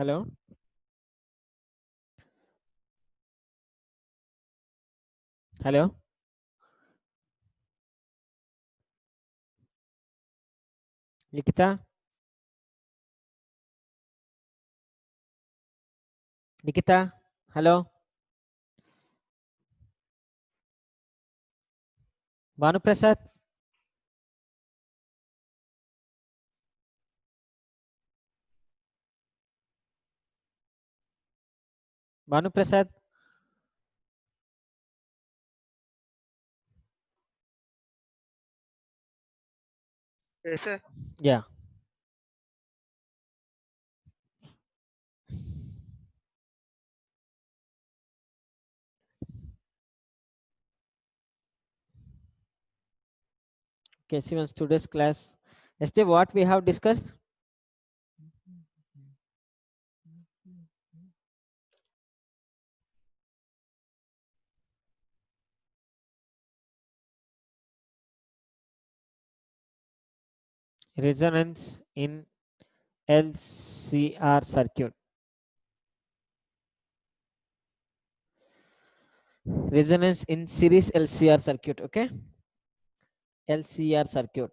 Hello. Hello. Nikita. Nikita. Hello. Banu Prasad. Banu Prasad. Yes, sir. Yeah. Okay, Siemens, today's class. Yesterday, what we have discussed? Resonance in LCR circuit. Resonance in series LCR circuit. Okay. LCR circuit.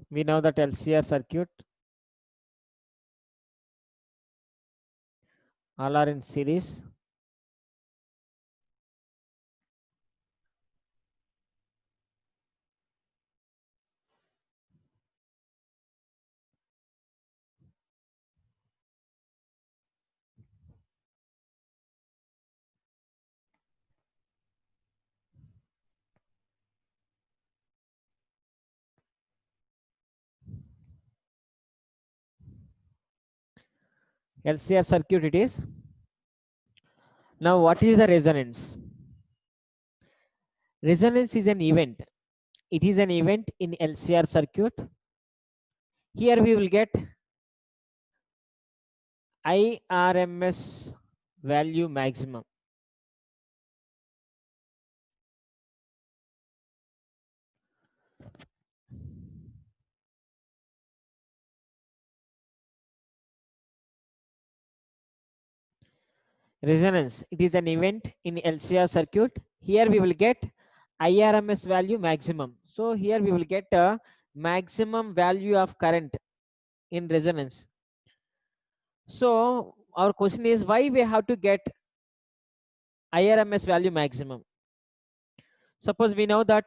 We know that LCR circuit all are in series. LCR circuit it is. Now, what is the resonance? Resonance is an event. It is an event in LCR circuit. Here we will get IRMS value maximum. Resonance, it is an event in LCR circuit. Here we will get IRMS value maximum. So here we will get a maximum value of current in resonance. So our question is, why we have to get IRMS value maximum? Suppose we know that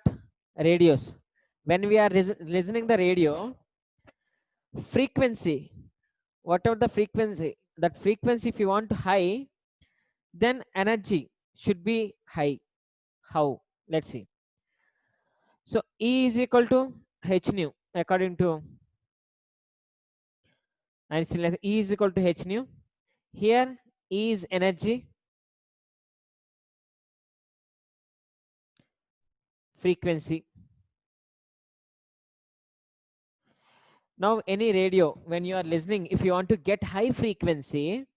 radios, when we are listening the radio, frequency, whatever the frequency, that frequency if you want high, then energy should be high. How? Let's see. So E is equal to H nu according to Einstein. E is equal to H nu. Here E is energy, frequency. Now any radio, when you are listening, if you want to get high frequency,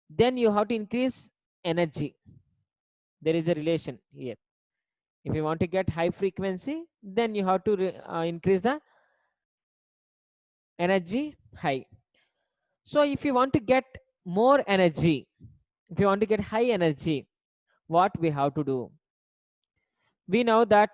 then you have to increase energy. There is a relation here. If you want to get high frequency, then you have to increase the energy high. So if you want to get more energy, if you want to get high energy, what we have to do? We know that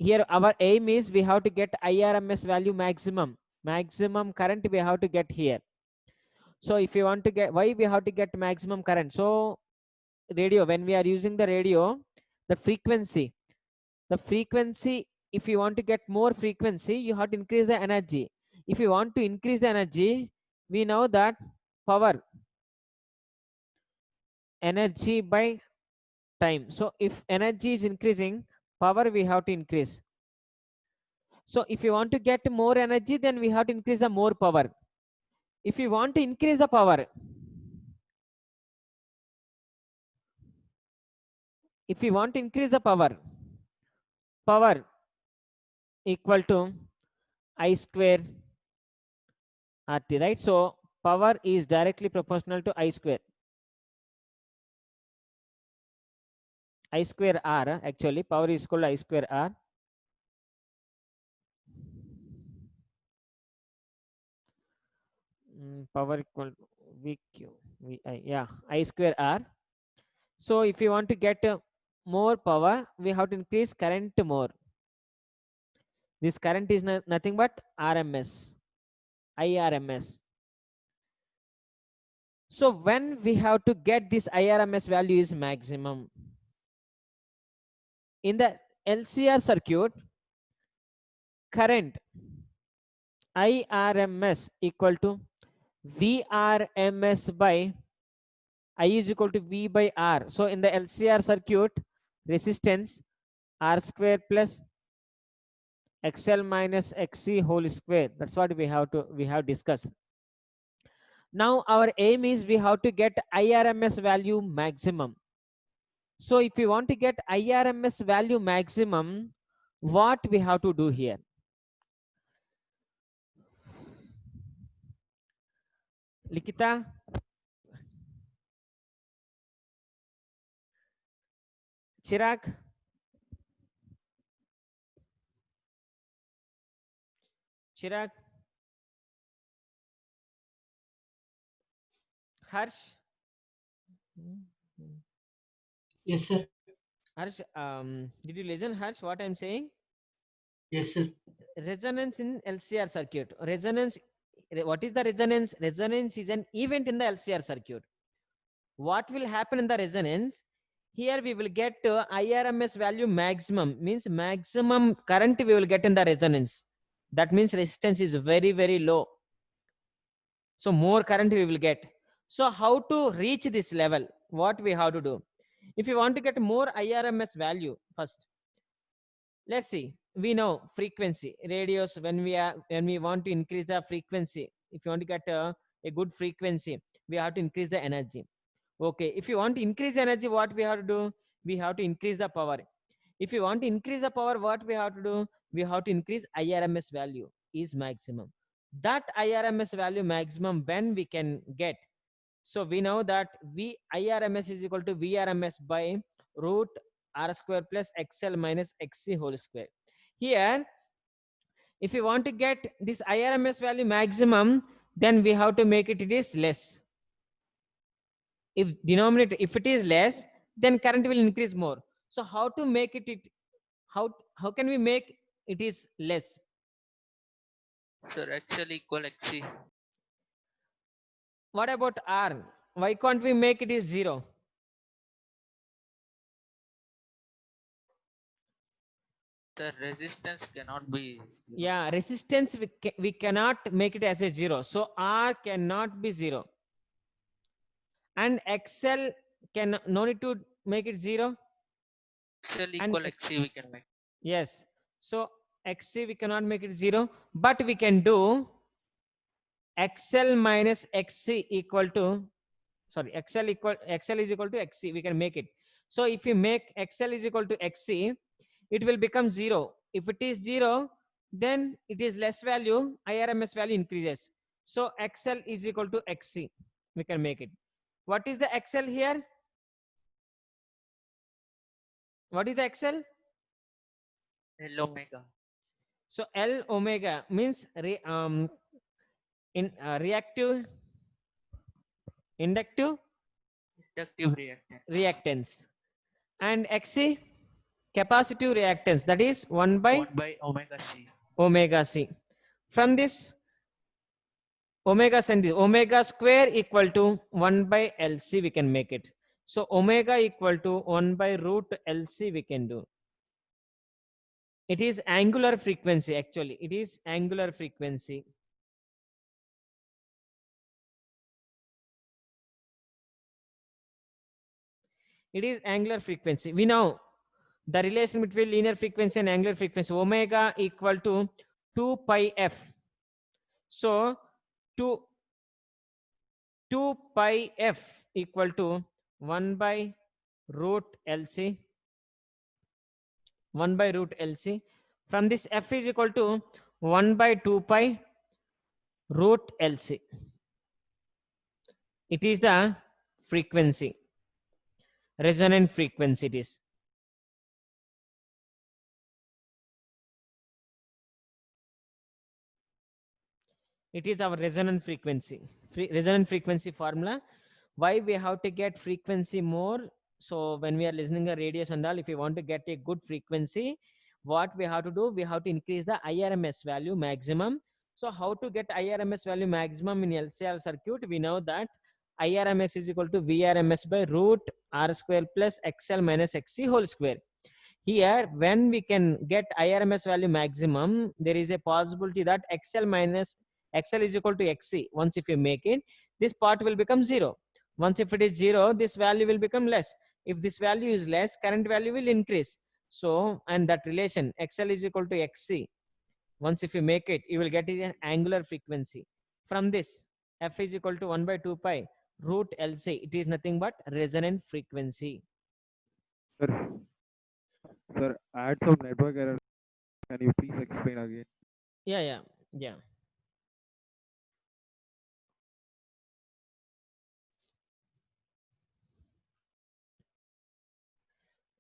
here our aim is we have to get IRMS value maximum. Maximum current we have to get here. So if you want to get, why we have to get maximum current? So radio, when we are using the radio, the frequency, if you want to get more frequency, you have to increase the energy. If you want to increase the energy, we know that power, energy by time. So if energy is increasing, power we have to increase. So if you want to get more energy, then we have to increase the more power. If you want to increase the power, if you want to increase the power equal to I square RT, right? So power is directly proportional to I square. I square R, actually power is equal to I square R. Power equal to VQ, VI, yeah, I square R. So if you want to get more power, we have to increase current more. This current is nothing but RMS, IRMS. So when we have to get this IRMS value is maximum. In the LCR circuit, current IRMS equal to VRMS by I is equal to V by R. So in the LCR circuit, resistance R square plus XL minus XC whole square. That's what we have discussed. Now our aim is we have to get IRMS value maximum. So if we want to get IRMS value maximum, what we have to do here? Likita? Chirag? Chirag? Harsh? Yes, sir. Harsh, did you listen, Harsh, what I'm saying? Yes, sir. Resonance in LCR circuit. Resonance, what is the resonance? Resonance is an event in the LCR circuit. What will happen in the resonance? Here we will get IRMS value maximum, means maximum current we will get in the resonance. That means resistance is very, very low. So more current we will get. So how to reach this level? What we have to do? If you want to get more IRMS value, first, let's see. We know frequency, radios. When we want to increase the frequency, if you want to get a good frequency, we have to increase the energy. Okay, if you want to increase the energy, what we have to do? We have to increase the power. If you want to increase the power, what we have to do? We have to increase IRMS value is maximum. That IRMS value maximum when we can get. So we know that IRMS is equal to VRMS by root R square plus XL minus XC whole square. Here, if you want to get this IRMS value maximum, then we have to make it is less. If denominator, if it is less, then current will increase more. So how to make it how can we make it is less? Sir, XL equal XC. What about R? Why can't we make it is 0? The resistance cannot be 0. Yeah, resistance we cannot make it as a 0. So R cannot be 0. And XL can no need to make it 0. XL And equal XC we can make. yes. So XC we cannot make it 0, but we can do XL minus XC equal to, sorry, XL is equal to XC. We can make it. So if you make XL is equal to XC, it will become 0. If it is 0, then it is less value, IRMS value increases. So XL is equal to XC. We can make it. What is the XL here? What is the XL? L omega. So L omega means reactive, inductive, Inductive reactance. reactance. And XC, capacitive reactance, that is 1 by 1 by omega C. omega C. From this omega and this omega square equal to 1 by LC, we can make it. So omega equal to 1 by root LC we can do. It is angular frequency, actually. It is angular frequency. It is angular frequency. We know the relation between linear frequency and angular frequency. Omega equal to 2 pi f. So 2 pi f equal to 1 by root LC. 1 by root LC. From this f is equal to 1 by 2 pi root LC. It is the frequency, resonant frequency it is. It is our resonant frequency. Resonant frequency formula. Why we have to get frequency more? So when we are listening to radios and all, if we want to get a good frequency, what we have to do? We have to increase the IRMS value maximum. So how to get IRMS value maximum in LCR circuit? We know that IRMS is equal to VRMS by root R square plus XL minus XC whole square. Here, when we can get IRMS value maximum, there is a possibility that XL is equal to XC. Once if you make it, this part will become 0. Once if it is 0, this value will become less. If this value is less, current value will increase. So, and that relation XL is equal to XC. Once if you make it, you will get an angular frequency. From this, F is equal to 1 by 2 pi root LC. It is nothing but resonant frequency. Sir, sir, I had some network error. Can you please explain again? Yeah.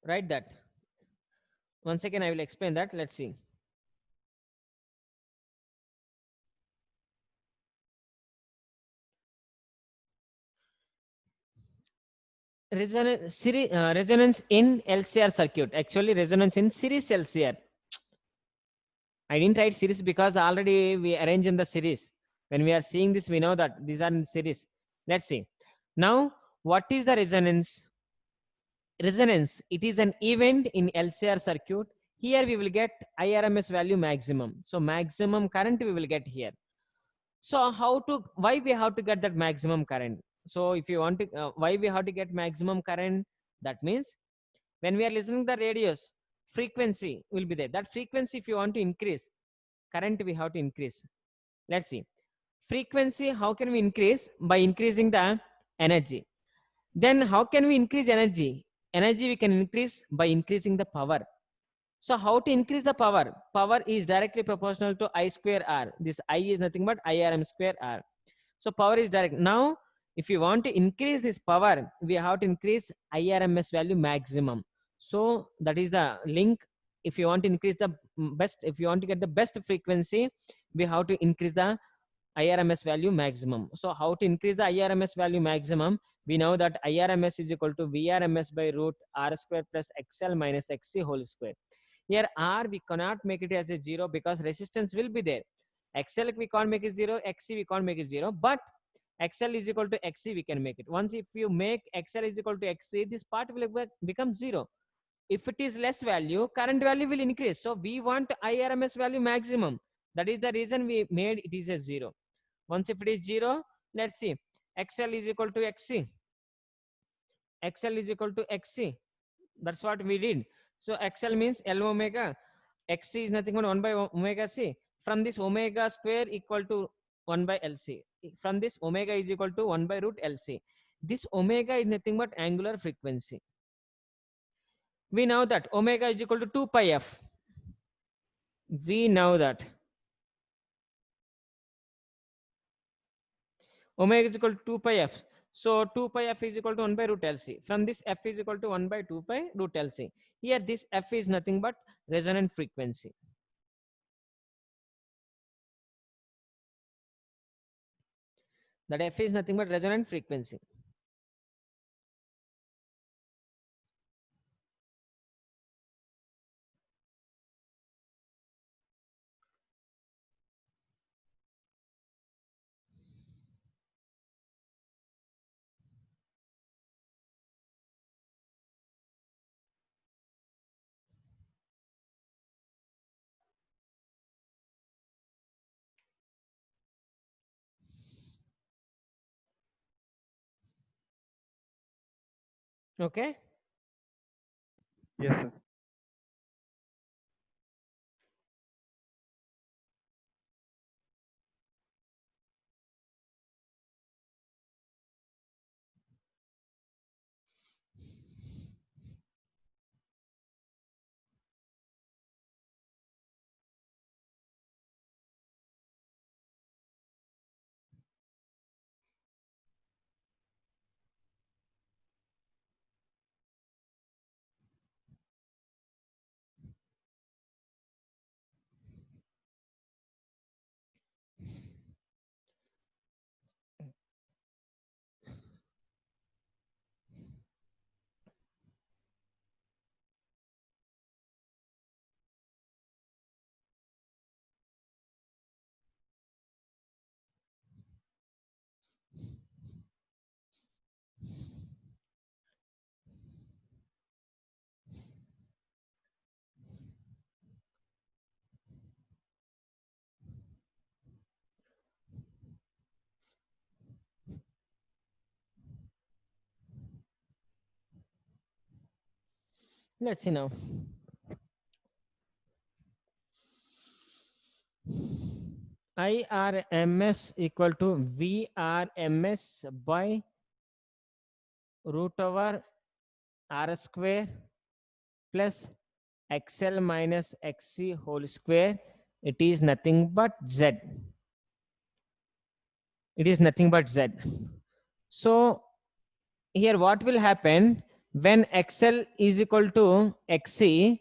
Write that. Once again, I will explain that. Let's see. Resonance in LCR circuit. Actually, resonance in series LCR. I didn't write series because already we arrange in the series. When we are seeing this, we know that these are in series. Let's see. Now, what is the resonance? Resonance, it is an event in LCR circuit. Here we will get IRMS value maximum. So maximum current we will get here. So why we have to get that maximum current? So if you want to, why we have to get maximum current? That means when we are listening to the radios, frequency will be there. That frequency, if you want to increase, current we have to increase. Let's see. Frequency, how can we increase? By increasing the energy. Then how can we increase energy? Energy we can increase by increasing the power. So how to increase the power? Power is directly proportional to I square R. This I is nothing but IRM square R. So power is direct. Now, if you want to increase this power, we have to increase IRMS value maximum. So that is the link. If you want to increase the best, if you want to get the best frequency, we have to increase the IRMS value maximum. So how to increase the IRMS value maximum? We know that IRMS is equal to VRMS by root R square plus XL minus XC whole square. Here R we cannot make it as a 0 because resistance will be there. XL we can't make it 0, XC we can't make it 0, but XL is equal to XC we can make it. Once if you make XL is equal to XC, this part will become 0. If it is less value, current value will increase. So we want IRMS value maximum. That is the reason we made it is a 0. Once if it is 0, let's see. XL is equal to XC. XL is equal to XC. That's what we did. So XL means L omega. XC is nothing but 1 by omega C. From this omega square equal to 1 by LC. From this omega is equal to 1 by root LC. This omega is nothing but angular frequency. We know that omega is equal to 2 pi f. We know that omega is equal to 2 pi f. So 2 pi f is equal to 1 by root LC. From this f is equal to 1 by 2 pi root LC. Here this f is nothing but resonant frequency. That f is nothing but resonant frequency. Okay. Yes, sir. Let's see now. IRMS equal to VRMS by root over R square plus XL minus XC whole square. It is nothing but Z. It is nothing but Z. So here what will happen when XL is equal to XC,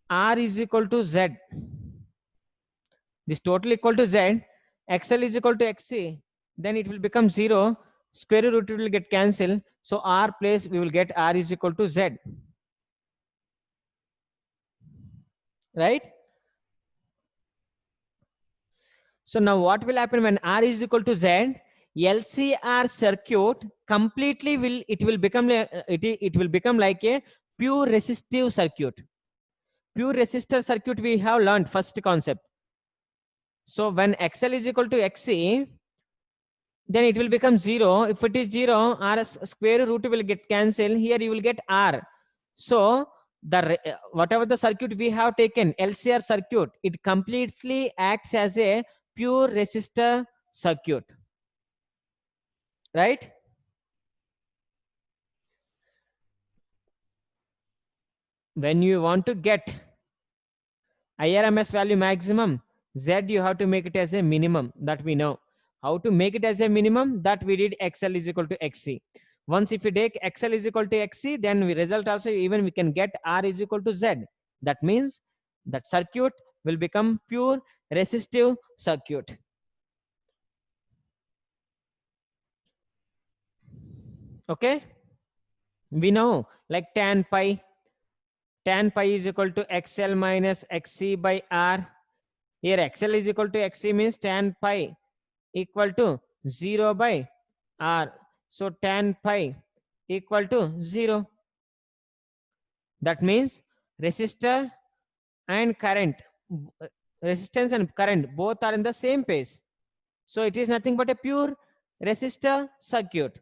R is equal to Z. This total equal to Z, XL is equal to XC, then it will become 0, square root will get cancelled. So R place we will get R is equal to Z. Right? So now what will happen when R is equal to Z? LCR circuit completely will become it will become like a pure resistive circuit. Pure resistor circuit we have learned first concept. So when XL is equal to XC, then it will become 0. If it is 0, R square root will get cancelled. Here you will get R. So the whatever the circuit we have taken, LCR circuit, it completely acts as a pure resistor circuit. Right? When you want to get IRMS value maximum, Z you have to make it as a minimum, that we know. How to make it as a minimum, that we did XL is equal to XC. Once if you take XL is equal to XC, then we result also even we can get R is equal to Z. That means that circuit will become pure resistive circuit. Okay? We know like tan pi is equal to XL minus XC by R. Here XL is equal to XC means tan pi equal to 0 by R. So tan pi equal to 0. That means resistor and current, resistance and current both are in the same phase. So it is nothing but a pure resistor circuit.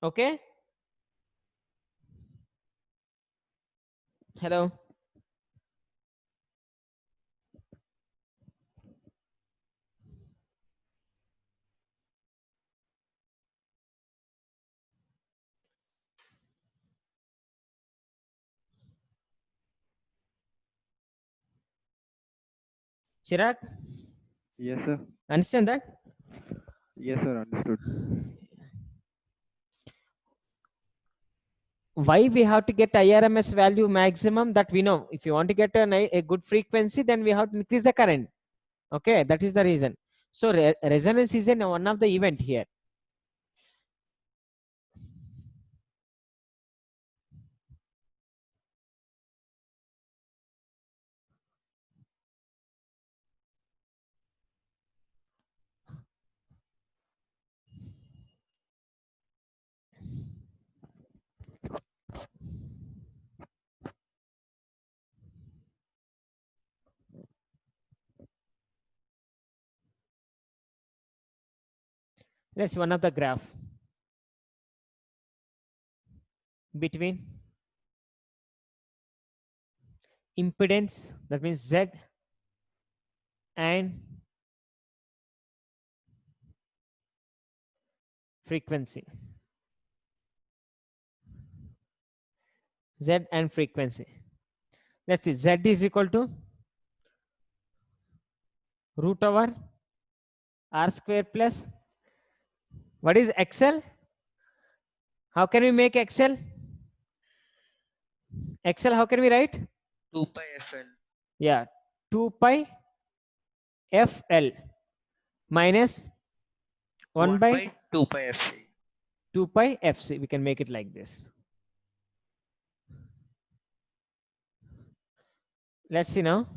Okay? Hello? Chirag, Yes, sir. understand that? Yes, sir. Understood. Why we have to get IRMS value maximum, that we know. If you want to get a good frequency, then we have to increase the current. Okay, that is the reason. So resonance is one of the event here. Let's one of the graph between impedance, that means Z, and frequency. Z and frequency. Let's see, Z is equal to root over R square plus, what is XL? How can we make XL? XL, how can we write? 2 pi FL. Yeah, 2 pi FL minus 1 by 2 pi FC. 2 pi FC. We can make it like this. Let's see now.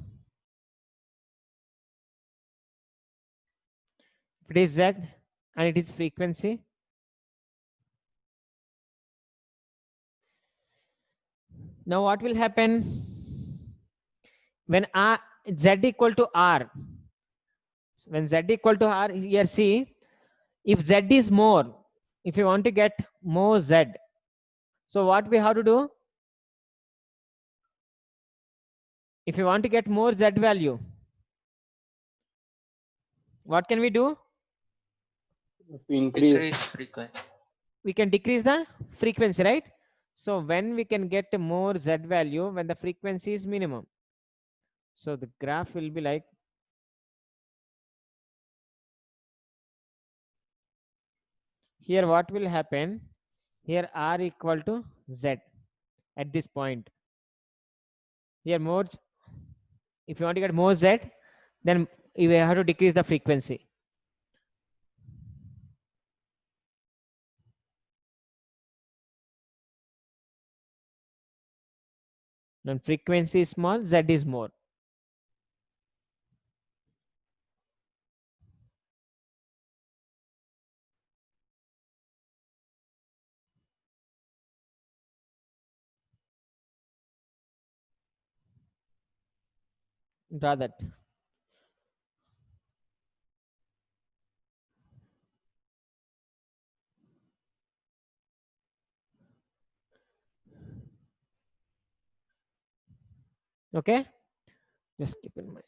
If it is Z and it is frequency, now what will happen when Z equal to R? When Z equal to R, here see, if Z is more, if you want to get more Z, So what we have to do? If you want to get more Z value, what can we do? Increase. Decrease frequency. We can decrease the frequency, right? So when we can get a more Z value when the frequency is minimum. So the graph will be like here. What will happen? Here R equal to Z at this point. Here more, if you want to get more Z, then you have to decrease the frequency. When frequency is small, Z is more. Draw that. Okay, just keep in mind.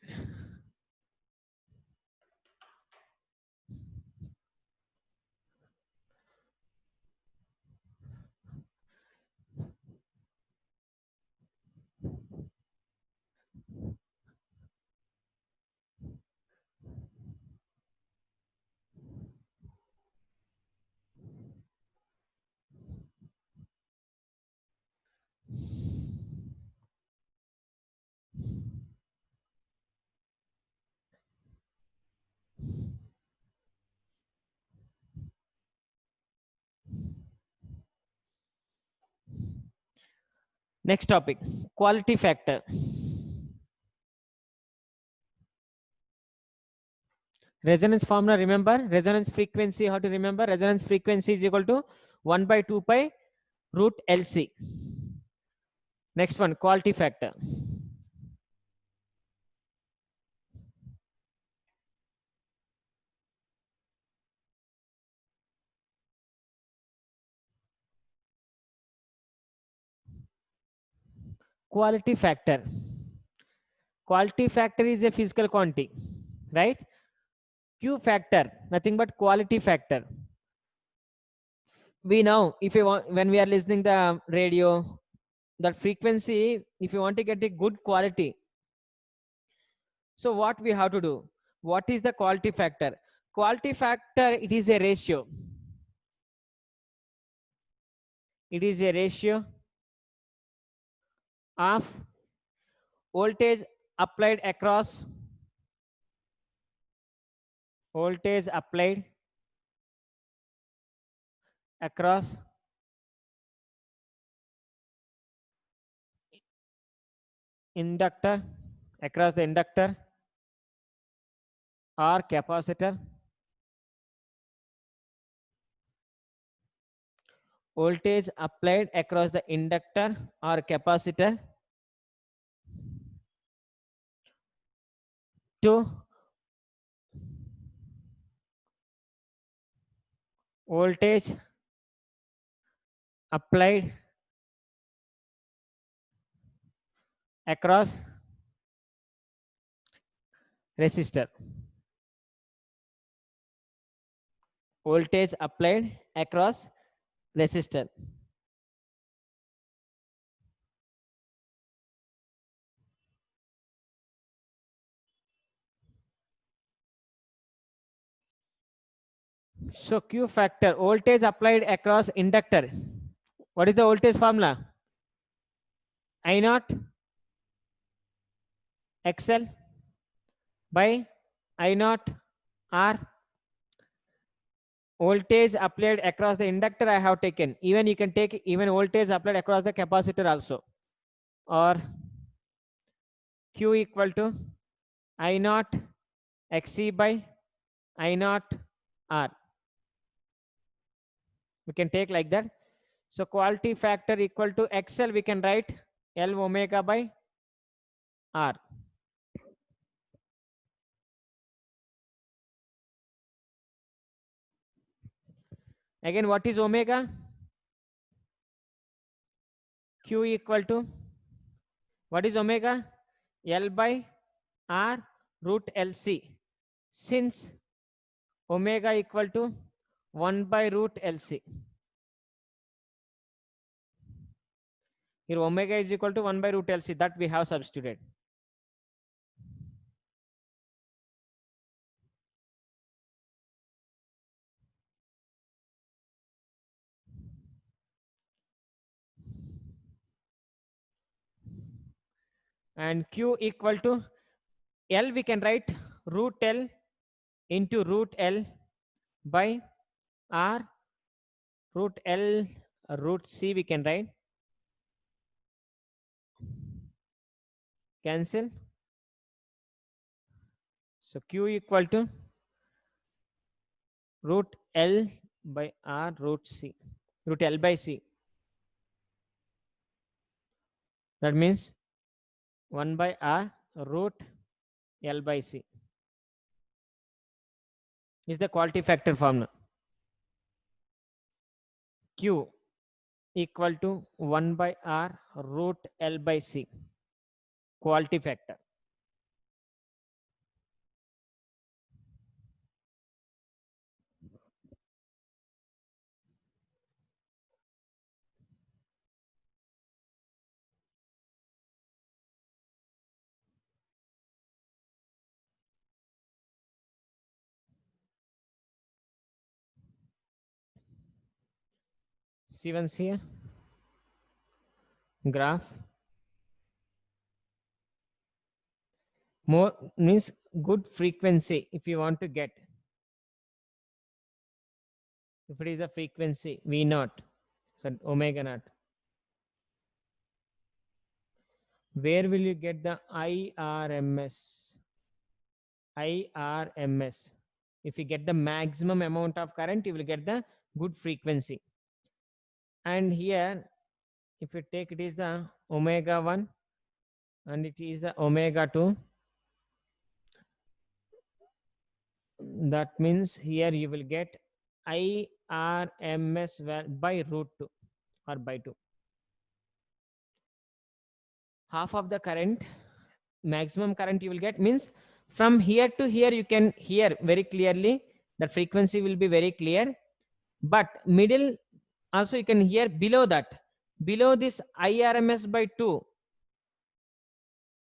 Next topic, quality factor. Resonance formula, remember resonance frequency, how to remember? Resonance frequency is equal to 1 by 2 pi root LC. Next one, quality factor. Quality factor. Quality factor is a physical quantity, right? Q factor, nothing but quality factor. We know if you want, when we are listening the radio, that frequency, if you want to get a good quality, so what we have to do? What is the quality factor? Quality factor, it is a ratio. It is a ratio of voltage applied across inductor, across the inductor or capacitor, voltage applied across the inductor or capacitor to voltage applied across resistor. Voltage applied across resistor. So Q factor, voltage applied across inductor. What is the voltage formula? I naught XL by I naught R. Voltage applied across the inductor I have taken. Even you can take even voltage applied across the capacitor also. Or Q equal to I naught XC by I naught R. We can take like that. So quality factor equal to XL, we can write L omega by R. Again, what is omega? Q equal to, what is omega? L by R root LC. Since omega equal to 1 by root LC. Here omega is equal to 1 by root LC, that we have substituted. And Q equal to L, we can write root L into root L by R root L root C, we can write. Cancel. So Q equal to root L by R root C, root L by C. That means 1 by R root L by C is the quality factor formula. Q equal to 1 by R root L by C, quality factor. See once here, graph. More means good frequency if you want to get. If it is the frequency V naught, so omega naught, where will you get the IRMS? IRMS. If you get the maximum amount of current, you will get the good frequency. And here, if you take, it is the omega 1 and it is the omega 2. That means here you will get IRMS by root 2 or by 2. Half of the current, maximum current you will get, means from here to here you can hear very clearly, the frequency will be very clear, but middle also you can hear. Below that, below this IRMS by 2,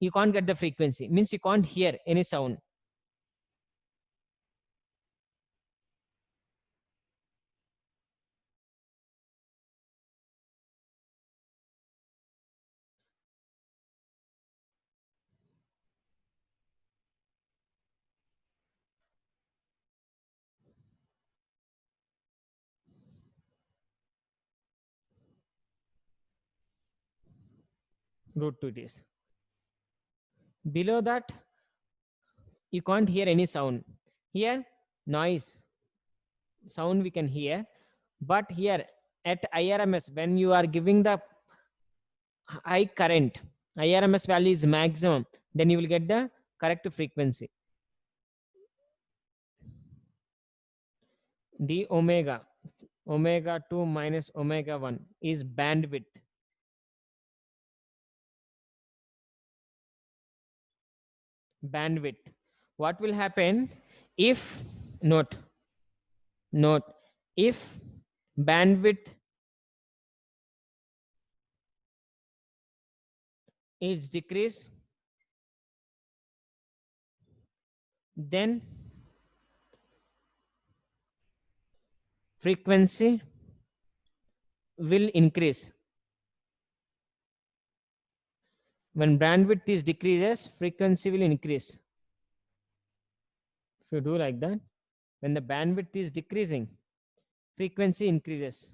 you can't get the frequency, means you can't hear any sound. Root 2 it is. Below that, you can't hear any sound. Here, noise, sound we can hear, but here at IRMS, when you are giving the high current, IRMS value is maximum, then you will get the correct frequency. D omega, omega 2 minus omega 1 is bandwidth. Bandwidth. What will happen if, note, if bandwidth is decreased, then frequency will increase. When bandwidth is decreases, frequency will increase. If you do like that, when the bandwidth is decreasing, frequency increases.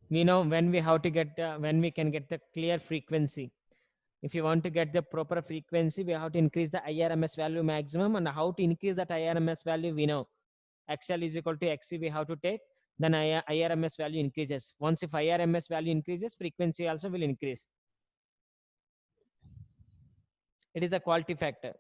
We know when we how to get when we can get the clear frequency. If you want to get the proper frequency, we have to increase the IRMS value maximum. And how to increase that IRMS value, we know XL is equal to XC, we have to take, then IRMS value increases. Once if IRMS value increases, frequency also will increase. It is the quality factor.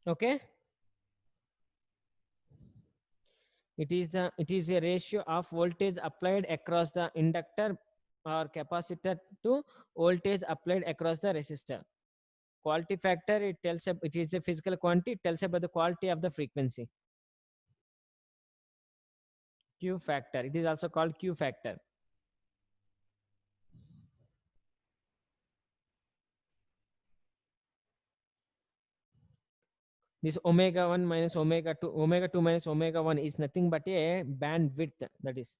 Okay, it is a ratio of voltage applied across the inductor or capacitor to voltage applied across the resistor. Quality factor, it tells it is a physical quantity, it tells about the quality of the frequency. Q factor, it is also called Q factor. This omega 1 minus omega 2 minus omega 1 is nothing but a bandwidth, that is.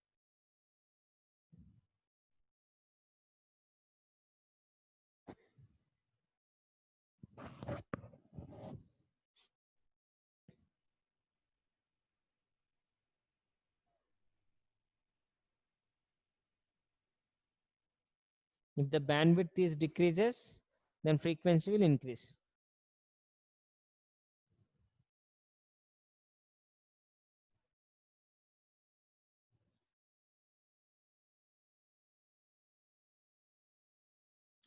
If the bandwidth is decreases, then frequency will increase.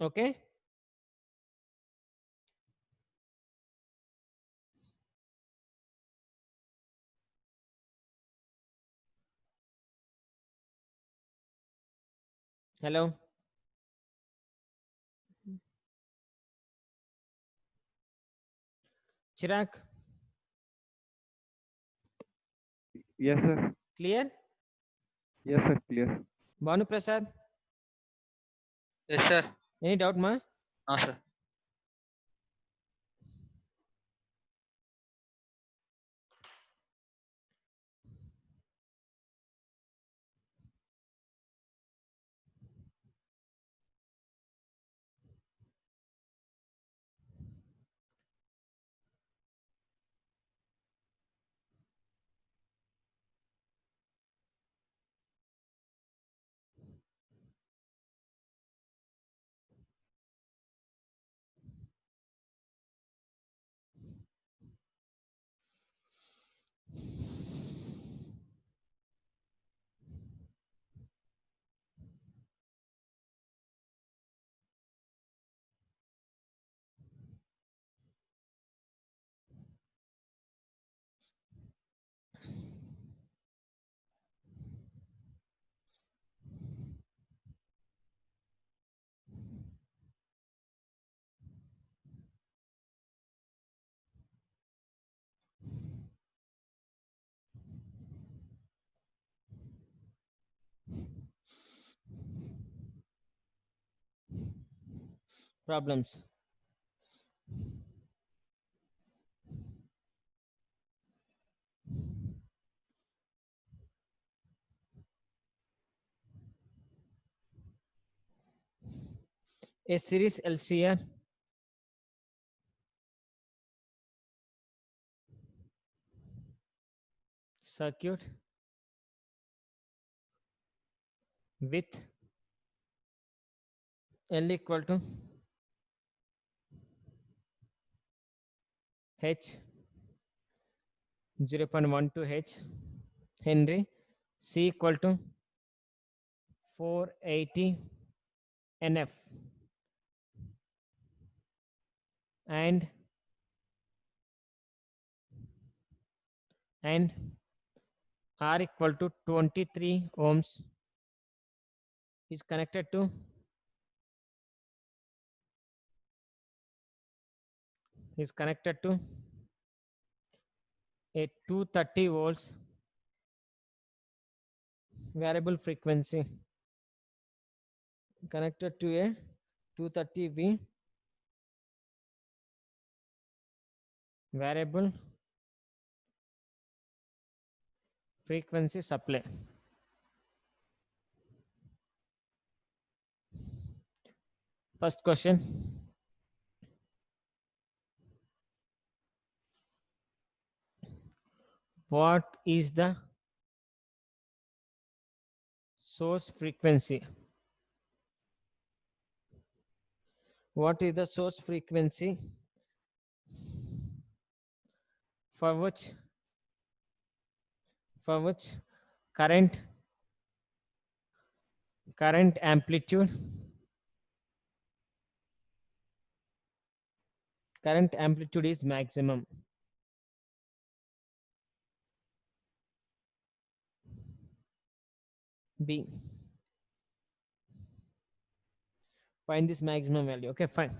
Okay. Hello. Chirag, Yes, sir. clear? Yes, sir. Clear. Banu Prasad, Yes, sir. any doubt, ma? No, sir. Problems. A series LCR circuit with L equal to H 0.12 H Henry, C equal to 480 NF, and R equal to 23 ohms is connected to a 230 volts variable frequency, connected to a 230 V variable frequency supply. First question. What is the source frequency? What is the source frequency for which current amplitude is maximum? B. Find this maximum value. Okay, fine.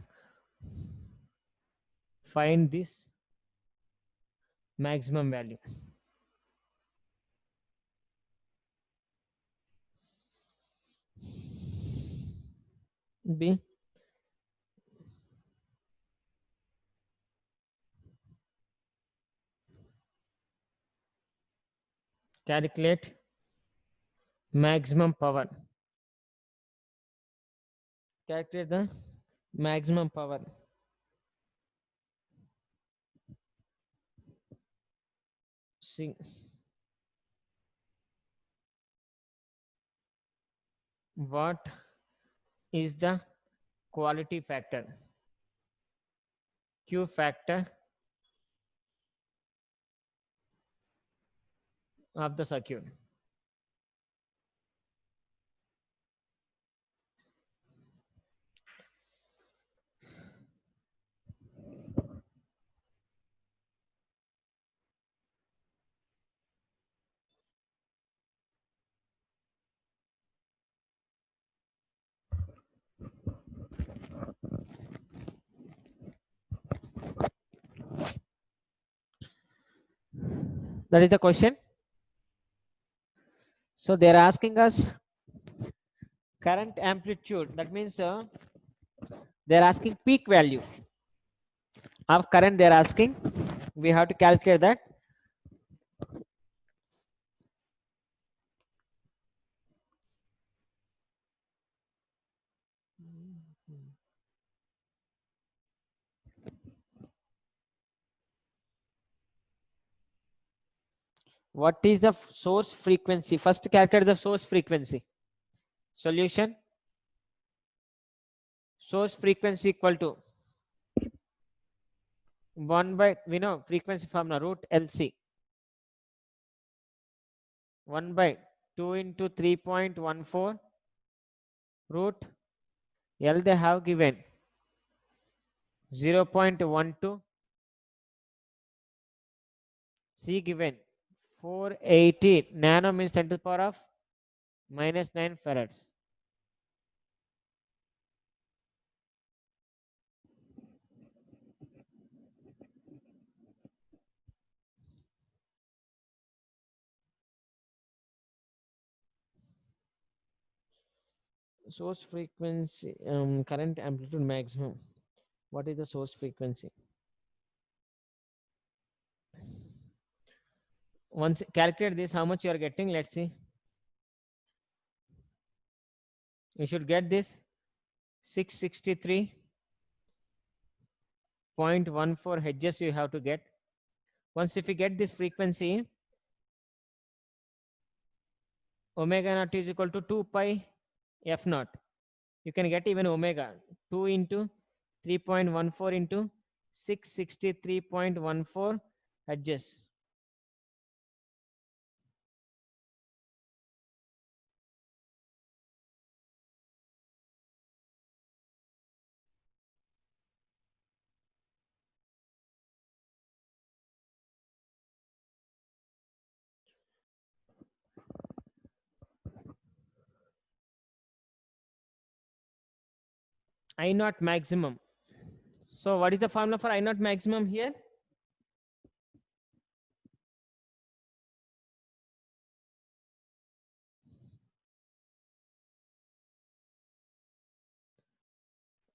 Find this maximum value. B. Calculate maximum power. Calculate the maximum power. C. What is the quality factor? Q factor of the circuit. That is the question. So they are asking us current amplitude. That means they are asking peak value of current. They are asking. We have to calculate that. What is the source frequency? First calculate the source frequency. Solution. Source frequency equal to 1 by, we know frequency formula, root LC. 1 by 2 into 3.14 root L. They have given 0.12. C given 480 nano means 10 to the power of minus 9 farads. Source frequency, current amplitude maximum. What is the source frequency? Once calculate this, how much you are getting? Let's see. You should get this 663.14 hertz you have to get. Once if you get this frequency, omega naught is equal to 2 pi f naught. You can get even omega 2 into 3.14 into 663.14 hertz. I naught maximum. So what is the formula for I naught maximum here?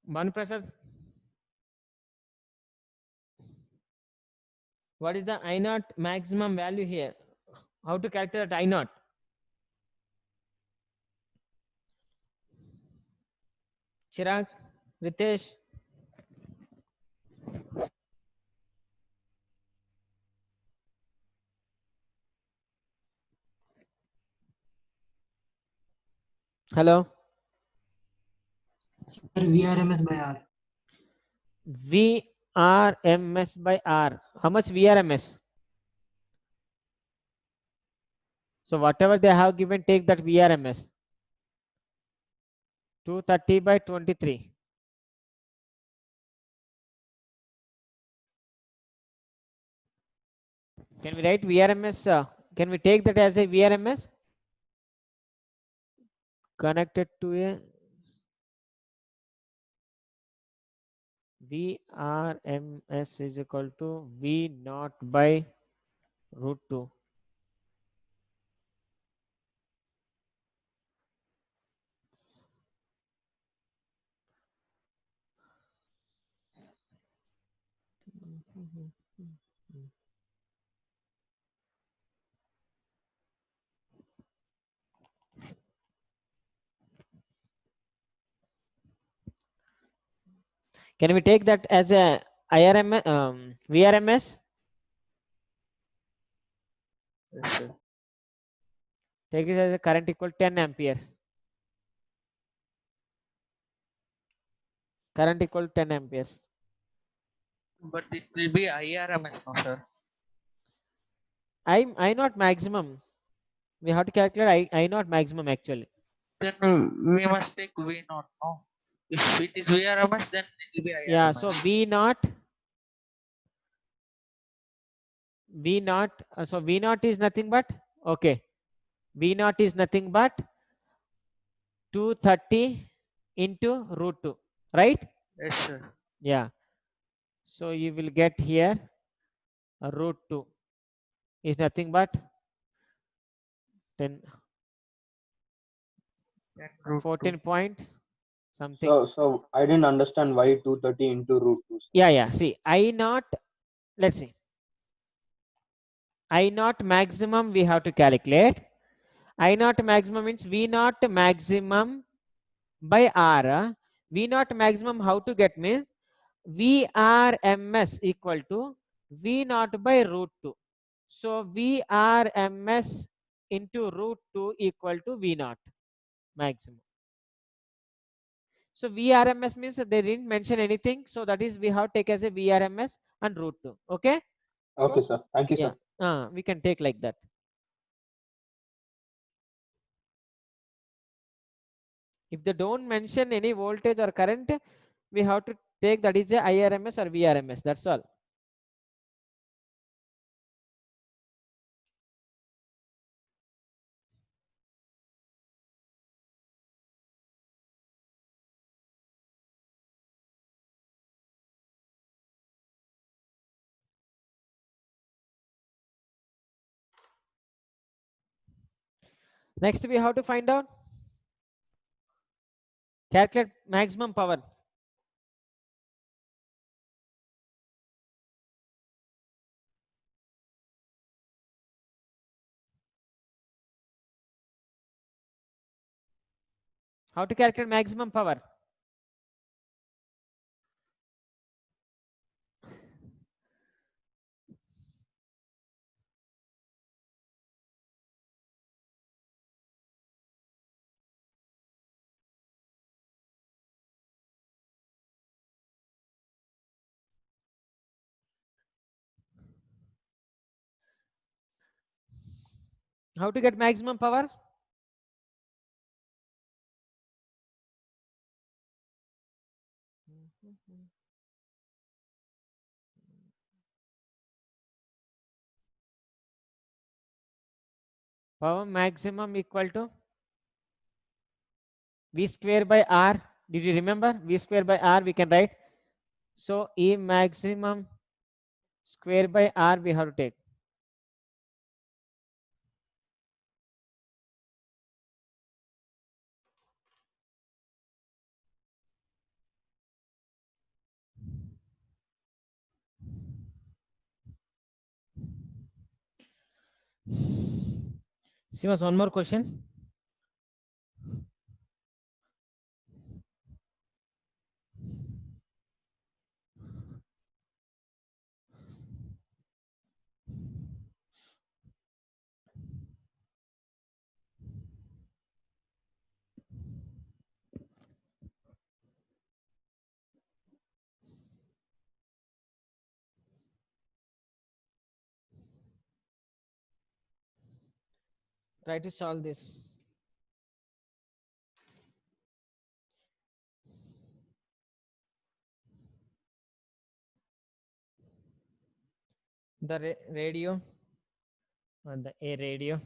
Bhanu Prasad. What is the I naught maximum value here? How to calculate I naught? Chirag, Ritesh. Hello. Sir, VRMS by R. VRMS by R. How much VRMS? So whatever they have given, take that VRMS. 230 by 23. Can we write VRMS? Can we take that as a VRMS? Connected to a VRMS is equal to V naught by root 2. Can we take that as a VRMS? Yes, sir. Take it as a current equal 10 amperes. Current equal 10 amperes. But it will be IRMS, no, sir. I naught maximum. We have to calculate I naught maximum actually. Then we must take V naught, no? If it is VRMS, then it will be IRMS. Yeah, so V naught. So V naught is nothing but, okay. V naught is nothing but 230 into root 2, right? Yes, sir. Yeah. So you will get here root 2 is nothing but 10, 10 root 14 2. point something. So I didn't understand why 230 into root 2. Yeah. See, I naught, let's see. I naught maximum we have to calculate. I naught maximum means V naught maximum by R. V naught maximum how to get means VRMS equal to V naught by root 2. So VRMS into root 2 equal to V naught maximum. So VRMS means they didn't mention anything. So that is we have take as a VRMS and root 2. Okay. Okay, sir. Thank you, sir. Yeah. We can take like that. If they don't mention any voltage or current, we have to take that is a IRMS or VRMS. That's all. Next, we have to find out calculate maximum power. How to calculate maximum power? How to get maximum power? Power maximum equal to V square by R. Did you remember? V square by R we can write. So E maximum square by R we have to take. Sivas, one more question. Try to solve this. The radio and the A radio.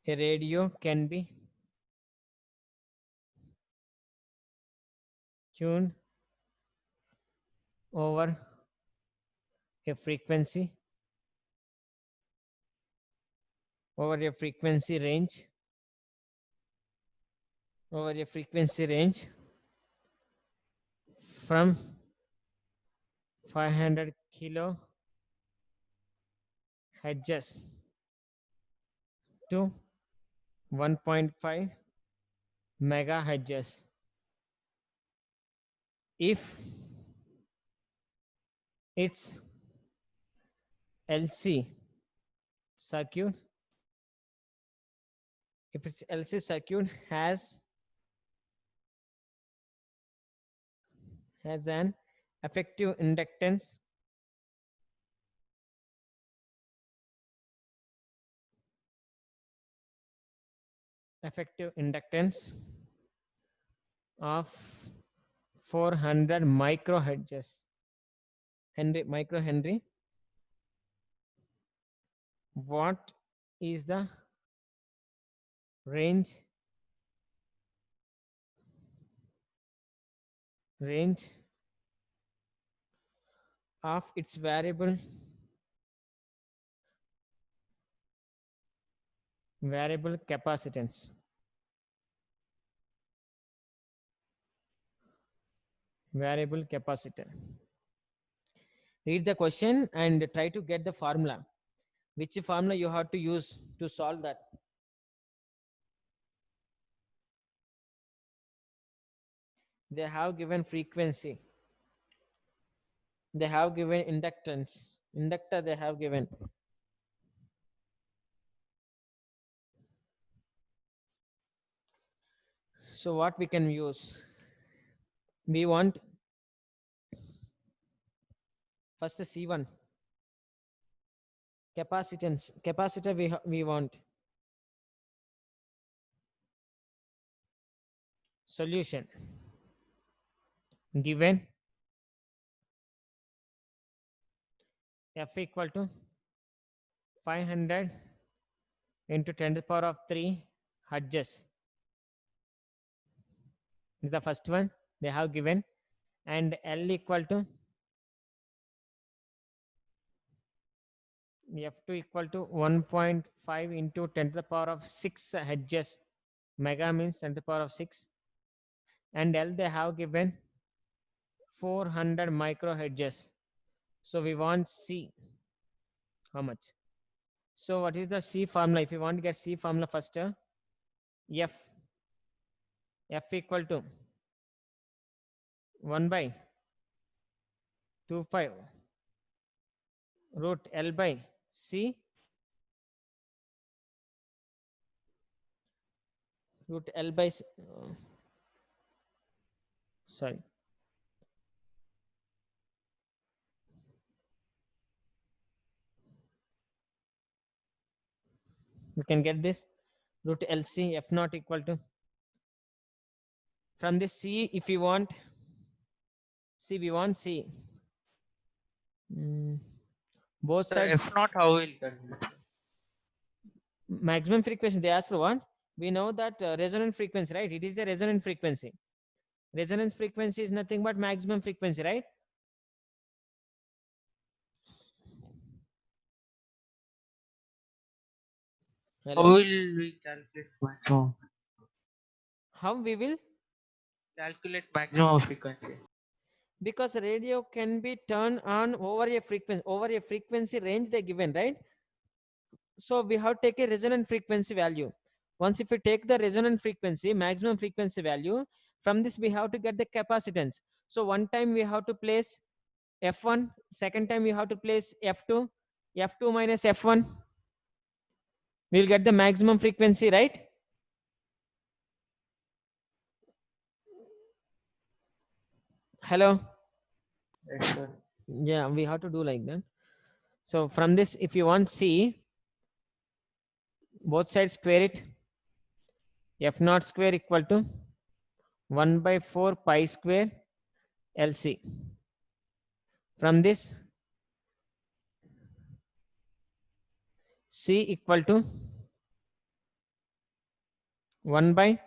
A radio can be tuned over a frequency range from 500 kilohertz to 1.5 megahertz if its LC circuit has an effective inductance of 400 microhertz microhenry. What is the range of its variable capacitance? Variable capacitor. Read the question and try to get the formula. Which formula you have to use to solve that? They have given frequency. They have given inductance. Inductor they have given. So what we can use? We want first C1. Capacitance. Capacitor we want. Solution. Given F equal to 500 into 10 to the power of 3 hertz. This is the first one they have given, and L equal to F2 equal to 1.5 into 10 to the power of 6 hertz. Mega means 10 to the power of 6, and L they have given 400 microhertz. So we want C. How much? So what is the C formula? If you want to get C formula first, F equal to 1 by 2.5 root L by C root L by C, sorry. We can get this root LC F naught equal to, from this C, if you want C, we want C. Both Sir, sides. if not, how will calculate? Maximum frequency they asked what? We know that resonant frequency, right? It is the resonant frequency. Resonance frequency is nothing but maximum frequency, right? How Hello? will we calculate maximum? How we will? Calculate maximum frequency. Because radio can be turned on over a frequency range they given, right? So we have to take a resonant frequency value. Once if we take the resonant frequency, maximum frequency value, from this we have to get the capacitance. So one time we have to place F1, second time we have to place F2, F2 minus F1, we'll get the maximum frequency, right? Hello? Yes, sir. Yeah, we have to do like that. So from this, if you want C, both sides square it. F naught square equal to 1 by 4 pi square LC. From this, C equal to 1 by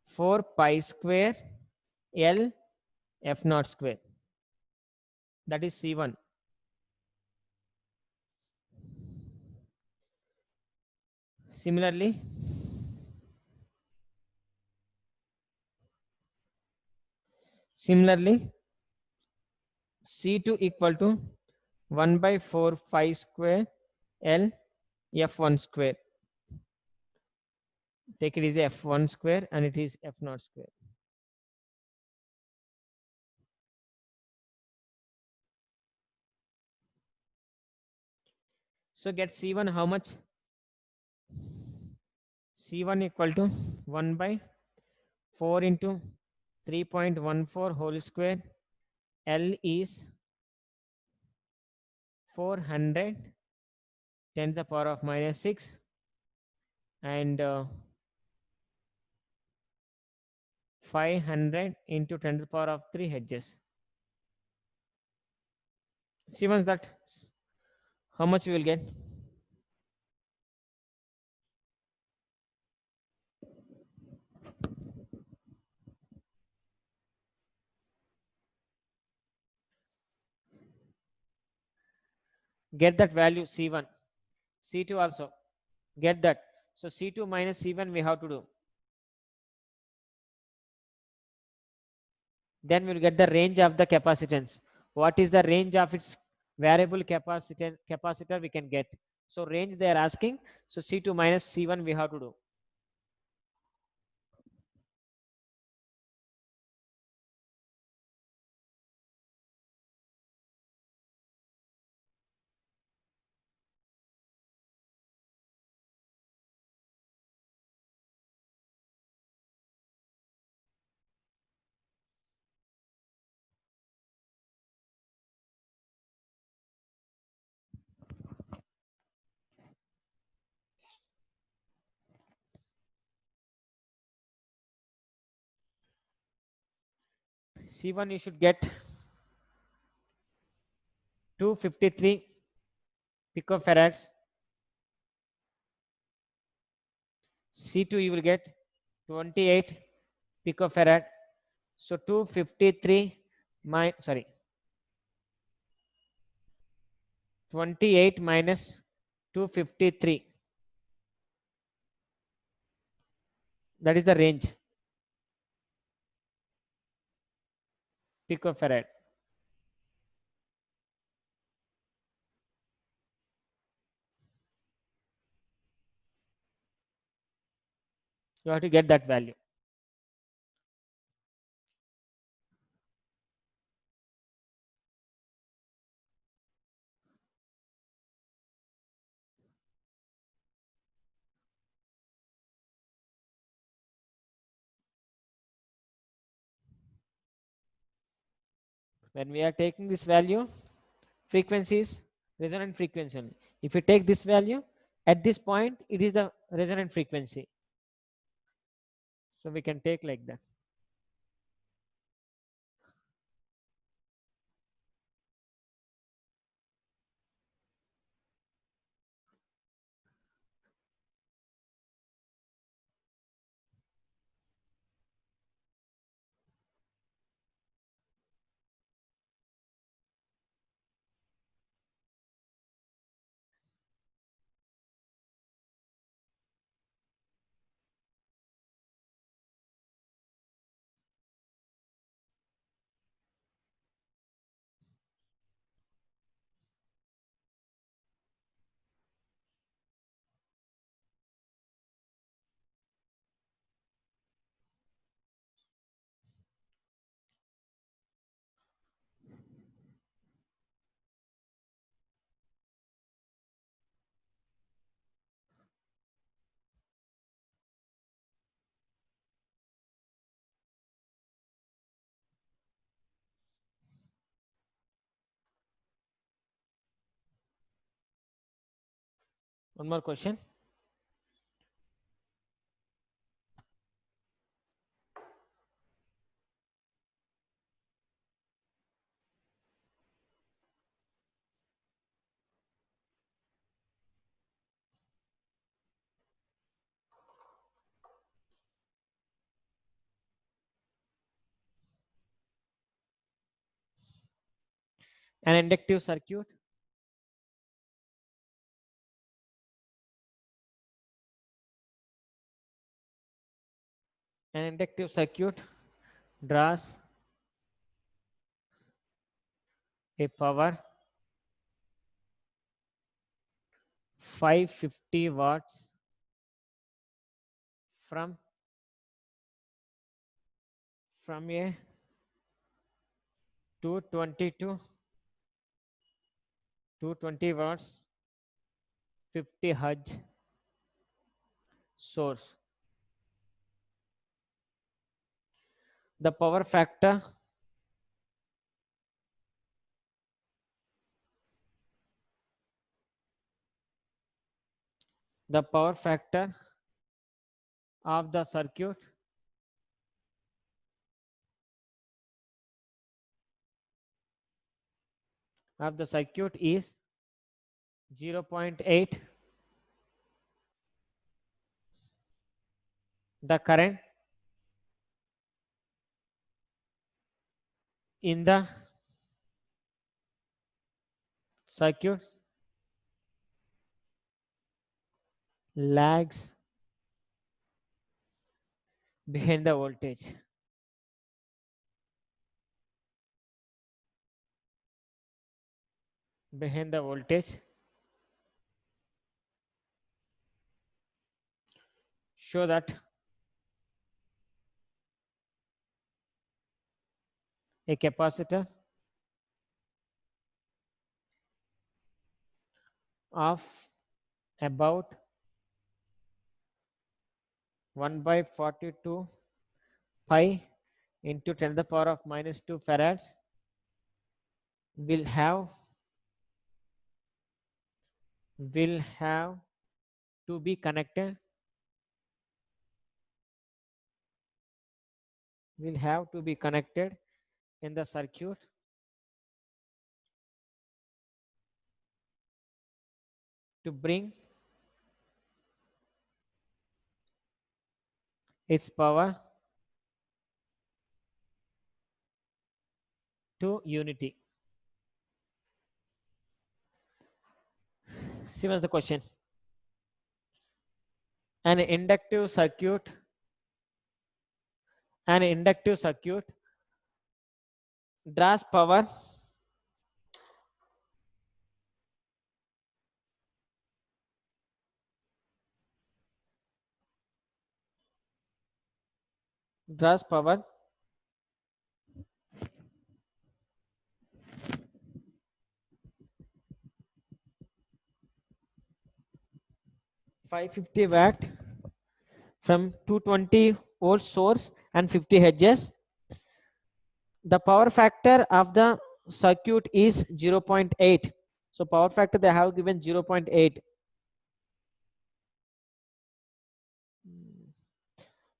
4 pi square L F naught square. That is C1. Similarly, C2 equal to 1 by 4 phi square L F1 square. Take it as F1 square and it is F0 square. So get C1 how much? C1 equal to 1 by 4 into 3.14 whole square. L is 400 10 to the power of minus 6 and 500 into 10 to the power of 3 hedges. See once that how much we will get? Get that value C1. C2 also. Get that. So C2 minus C1 we have to do. Then we'll get the range of the capacitance. What is the range of its variable capacitor we can get? So range they are asking. So C2 minus C1 we have to do. C1 you should get 253 picofarads. C2 you will get 28 picofarad. So 253 sorry 28 minus 253. That is the range. Picofarad. You have to get that value. When we are taking this value, frequency is resonant frequency only. If you take this value, at this point, it is the resonant frequency. So we can take like that. One more question. An inductive circuit. An inductive circuit draws a power 550 watts from a 220 to 220 watts 50 Hz source. The power factor of the circuit is 0.8. The current in the circuit lags behind the voltage. Behind the voltage. Show that a capacitor of about 1/42 pi into 10 to the power of minus 2 farads will have to be connected in the circuit to bring its power to unity. See what's the question. An inductive circuit draws power draws power 550 watt from 220 volt source and 50 Hz. The power factor of the circuit is 0.8. So power factor they have given 0.8.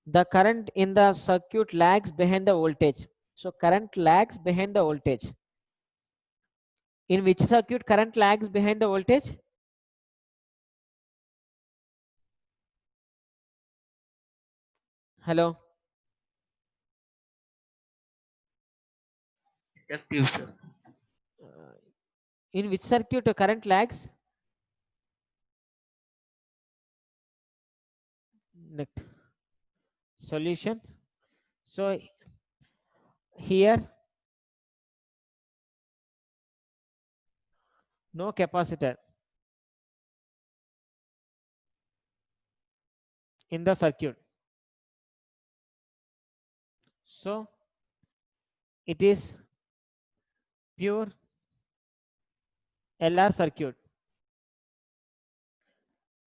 The current in the circuit lags behind the voltage. So current lags behind the voltage. In which circuit current lags behind the voltage? Hello. Inductive, sir. In which circuit current lags? Next. Solution. So here no capacitor in the circuit. So it is pure LR circuit.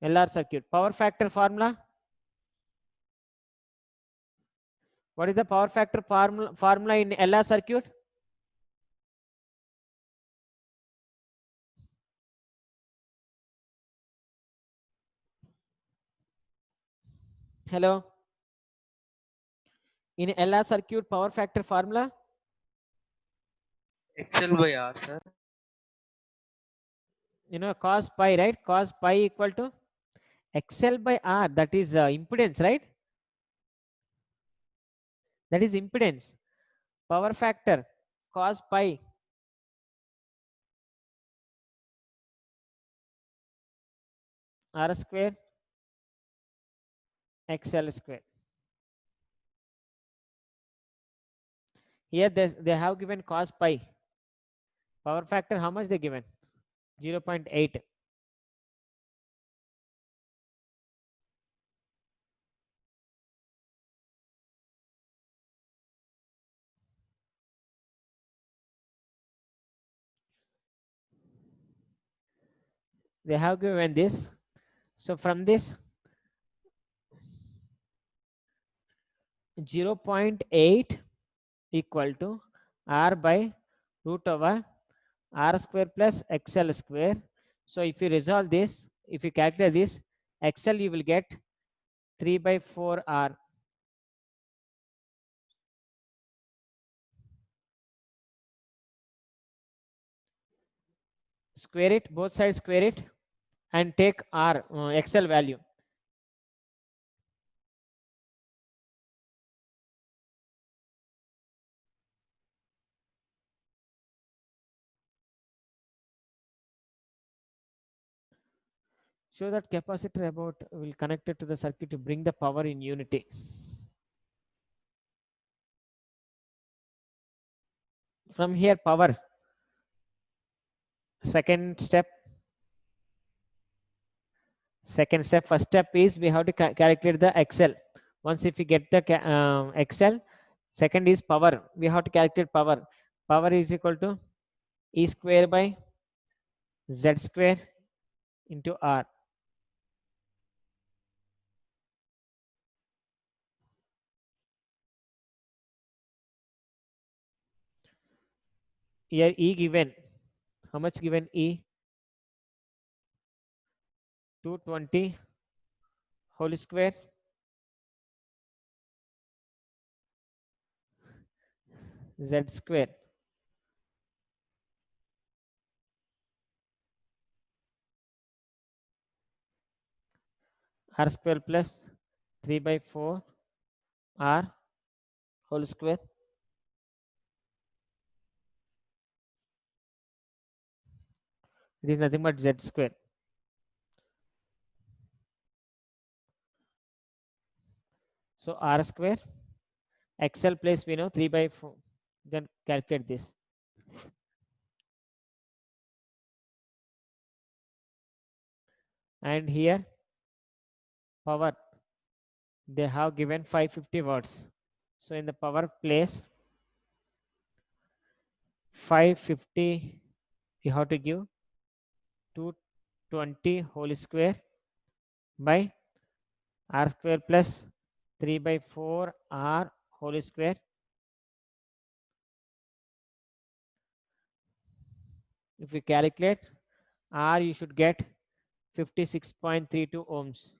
LR circuit. Power factor formula. What is the power factor formula in LR circuit? Hello. In LR circuit power factor formula, XL by R, sir. cos pi, right? Cos pi equal to XL by R. That is impedance, right? That is impedance. Power factor cos pi R square XL square. Here they have given cos pi. Power factor, how much they given? 0.8. They have given this. So from this 0.8 equal to R by root over R square plus XL square. So if you resolve this, if you calculate this, XL you will get 3 by 4 R. Square it, both sides square it, and take R, XL value. Show that capacitor about will connect it to the circuit to bring the power in unity. From here, power. Second step. First step is we have to calculate the XL. Once if we get the XL, second is power. We have to calculate power. Power is equal to E square by Z square into R. Here E given. How much given E? 220 whole square Z square. R square plus 3 by 4 R whole square. It is nothing but Z square. So R square, XL place we know 3 by 4. Then calculate this. And here power, they have given 550 watts. So in the power place 550, you have to give 220 whole square by R square plus 3 by 4 R whole square. If we calculate R, you should get 56.32 ohms.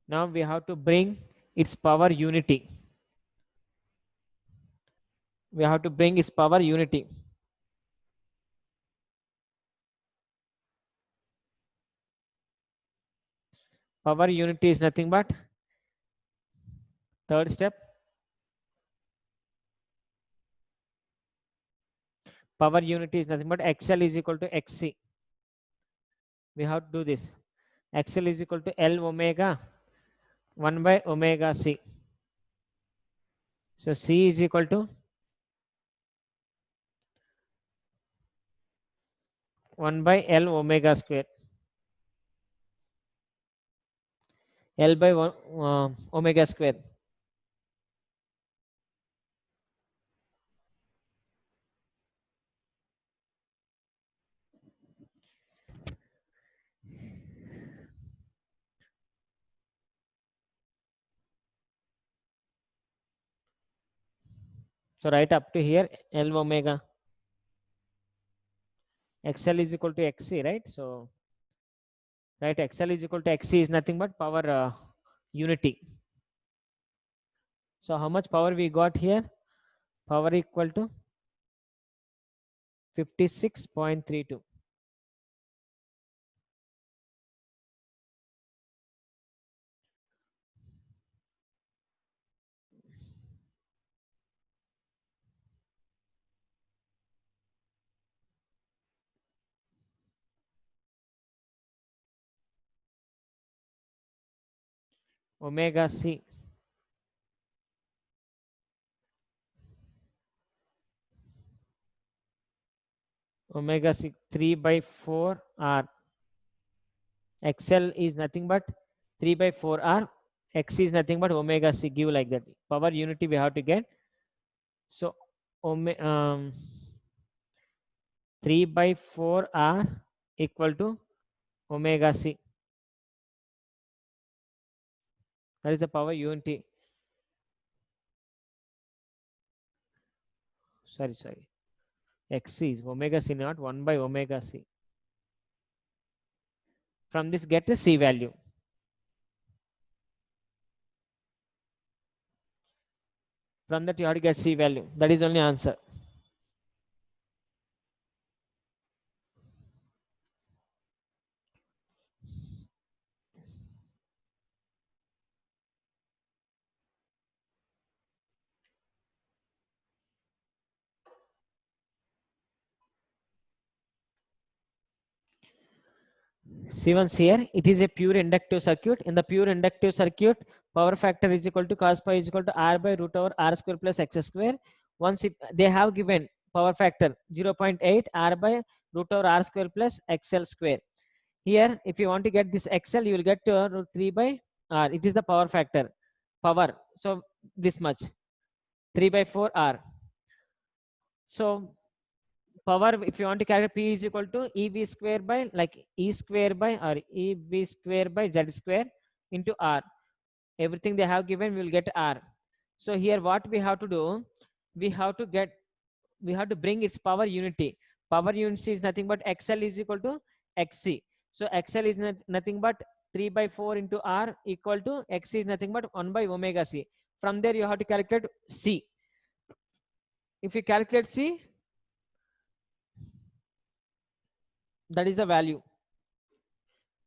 Now we have to bring its power unity. We have to bring its power unity. Power unity is nothing but third step. Power unity is nothing but XL is equal to XC. We have to do this. XL is equal to L omega 1 by omega C. So C is equal to 1 by L omega square. L by 1 omega square. So right up to here, L omega. XL is equal to XC, right? So right, XL is equal to XC is nothing but power unity. So how much power we got here? Power equal to 56.32. Omega C. Omega C 3 by 4 R. XL is nothing but 3 by 4 R. X is nothing but omega C. Give like that. Power unity we have to get. So 3 by 4 R equal to omega C. That is the power unity. Sorry. X is omega C not 1 by omega C. From this get the C value. From that you have to get C value. That is only answer. See once here, it is a pure inductive circuit. In the pure inductive circuit, power factor is equal to cos pi is equal to R by root over R square plus X square. Once they have given power factor 0.8 R by root over R square plus XL square. Here, if you want to get this XL, you will get root 3 by R. It is the power factor. Power. So this much. 3 by 4 R. So power, if you want to calculate, P is equal to EV square by like E square by or EV square by Z square into R. Everything they have given, we will get R. So here what we have to do, we have to bring its power unity. Power unity is nothing but XL is equal to XC. So XL is nothing but 3 by 4 into R equal to XC is nothing but 1 by omega C. From there you have to calculate C. If you calculate C, that is the value.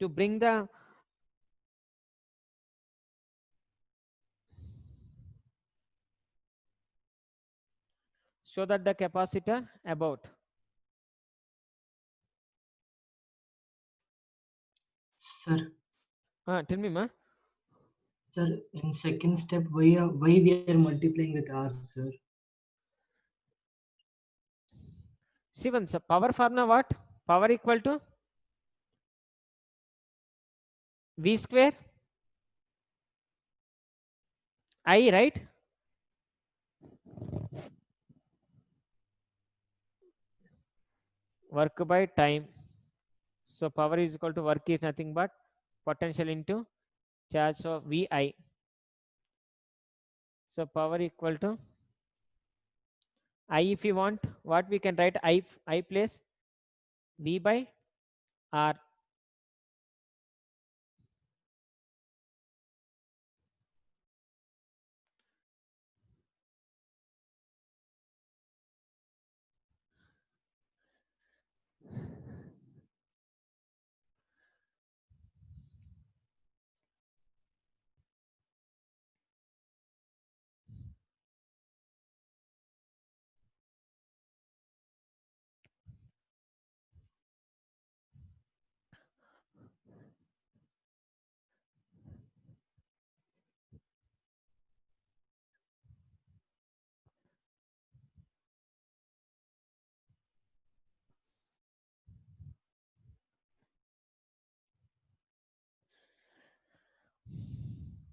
To bring the show that the capacitor about Sir, tell me ma. sir, in second step, why we are multiplying with R, sir? See once power formula what? Power equal to V square I, right? Work by time. So power is equal to work is nothing but potential into charge. So VI. So power equal to I. If you want, what we can write I place V by R.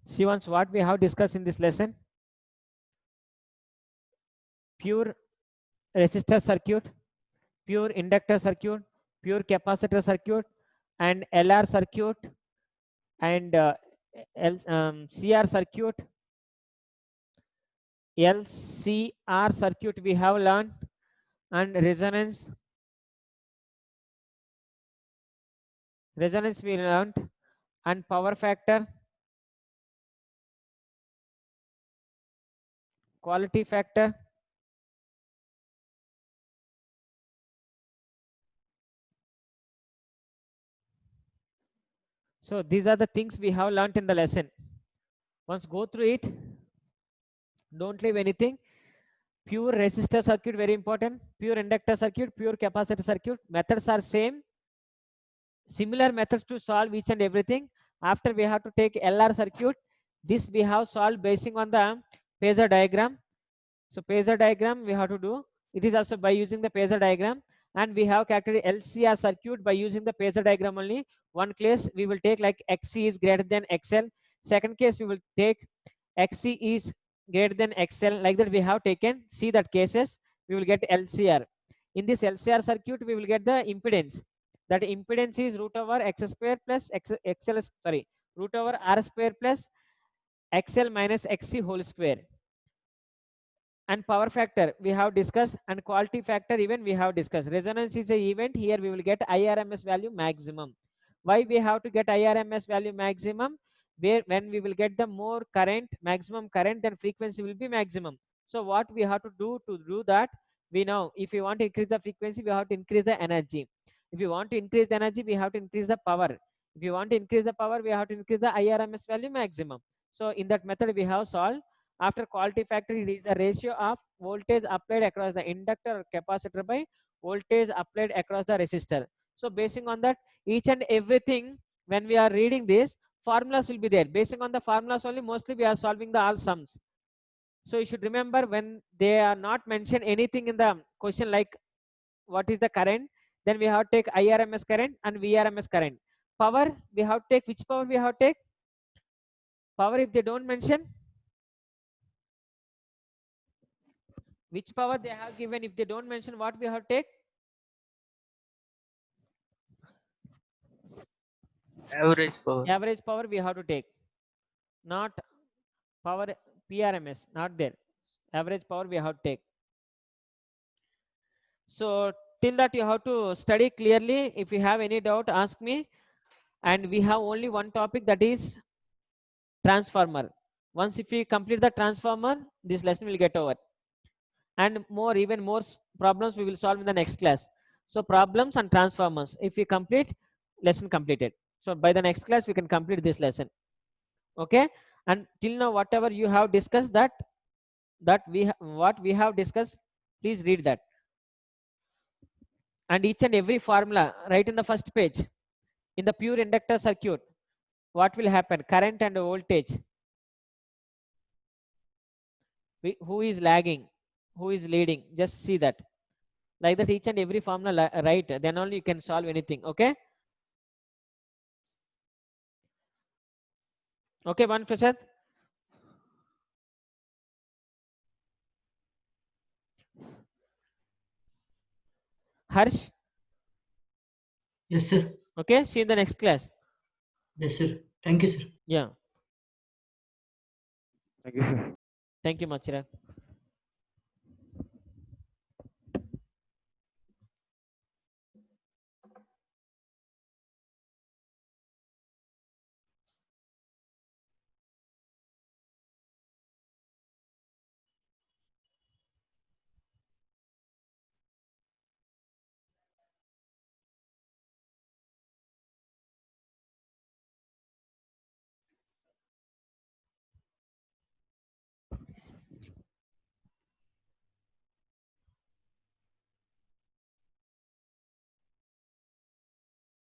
See once what we have discussed in this lesson. Pure resistor circuit, pure inductor circuit, pure capacitor circuit, and LR circuit, and CR circuit, LCR circuit we have learned, and resonance we learned, and power factor, quality factor, so these are the things we have learned in the lesson. Once go through it, don't leave anything. Pure resistor circuit very important, pure inductor circuit, pure capacitor circuit, methods are same, similar methods to solve each and everything. After we have to take LR circuit, this we have solved basing on the phasor diagram. So phasor diagram we have to do, it is also by using the phasor diagram, and we have calculated LCR circuit by using the phasor diagram only. One case we will take like XC is greater than XL, second case we will take XC is greater than XL, like that we have taken, see that cases, we will get LCR. In this LCR circuit we will get the impedance, that impedance is root over X square plus root over R square plus XL minus XC whole square. And power factor we have discussed, and quality factor even we have discussed. Resonance is a event, here we will get IRMS value maximum. Why we have to get IRMS value maximum? Where when we will get the more current, maximum current, then frequency will be maximum. So what we have to do that, we know if you want to increase the frequency, we have to increase the energy. If you want to increase the energy, we have to increase the power. If you want to increase the power, we have to increase the IRMS value maximum. So in that method we have solved. After quality factor, it is the ratio of voltage applied across the inductor or capacitor by voltage applied across the resistor. So basing on that, each and everything, when we are reading this, formulas will be there. Basing on the formulas only, mostly we are solving the all sums. So you should remember, when they are not mentioned anything in the question like what is the current, then we have to take IRMS current and VRMS current. Power, we have to take, which power we have to take? Power, if they don't mention, which power they have given, if they don't mention, what we have to take? Average power. Average power we have to take, not power PRMS, not there. Average power we have to take. So till that you have to study clearly. If you have any doubt, ask me. And we have only one topic, that is transformer. Once if we complete the transformer, this lesson will get over. And even more problems we will solve in the next class. So problems and transformers, if we complete, lesson completed. So by the next class we can complete this lesson. Okay, and till now whatever you have discussed, what we have discussed, please read that. And each and every formula right in the first page. In the pure inductor circuit, what will happen? Current and voltage. Who is lagging, who is leading, just see that. Like that each and every formula right, then only you can solve anything. Okay, okay, one Prasad. Harsh. Yes, sir. Okay, see you in the next class. Yes, sir. Thank you, sir. Yeah, Thank you, sir. thank you, Machira.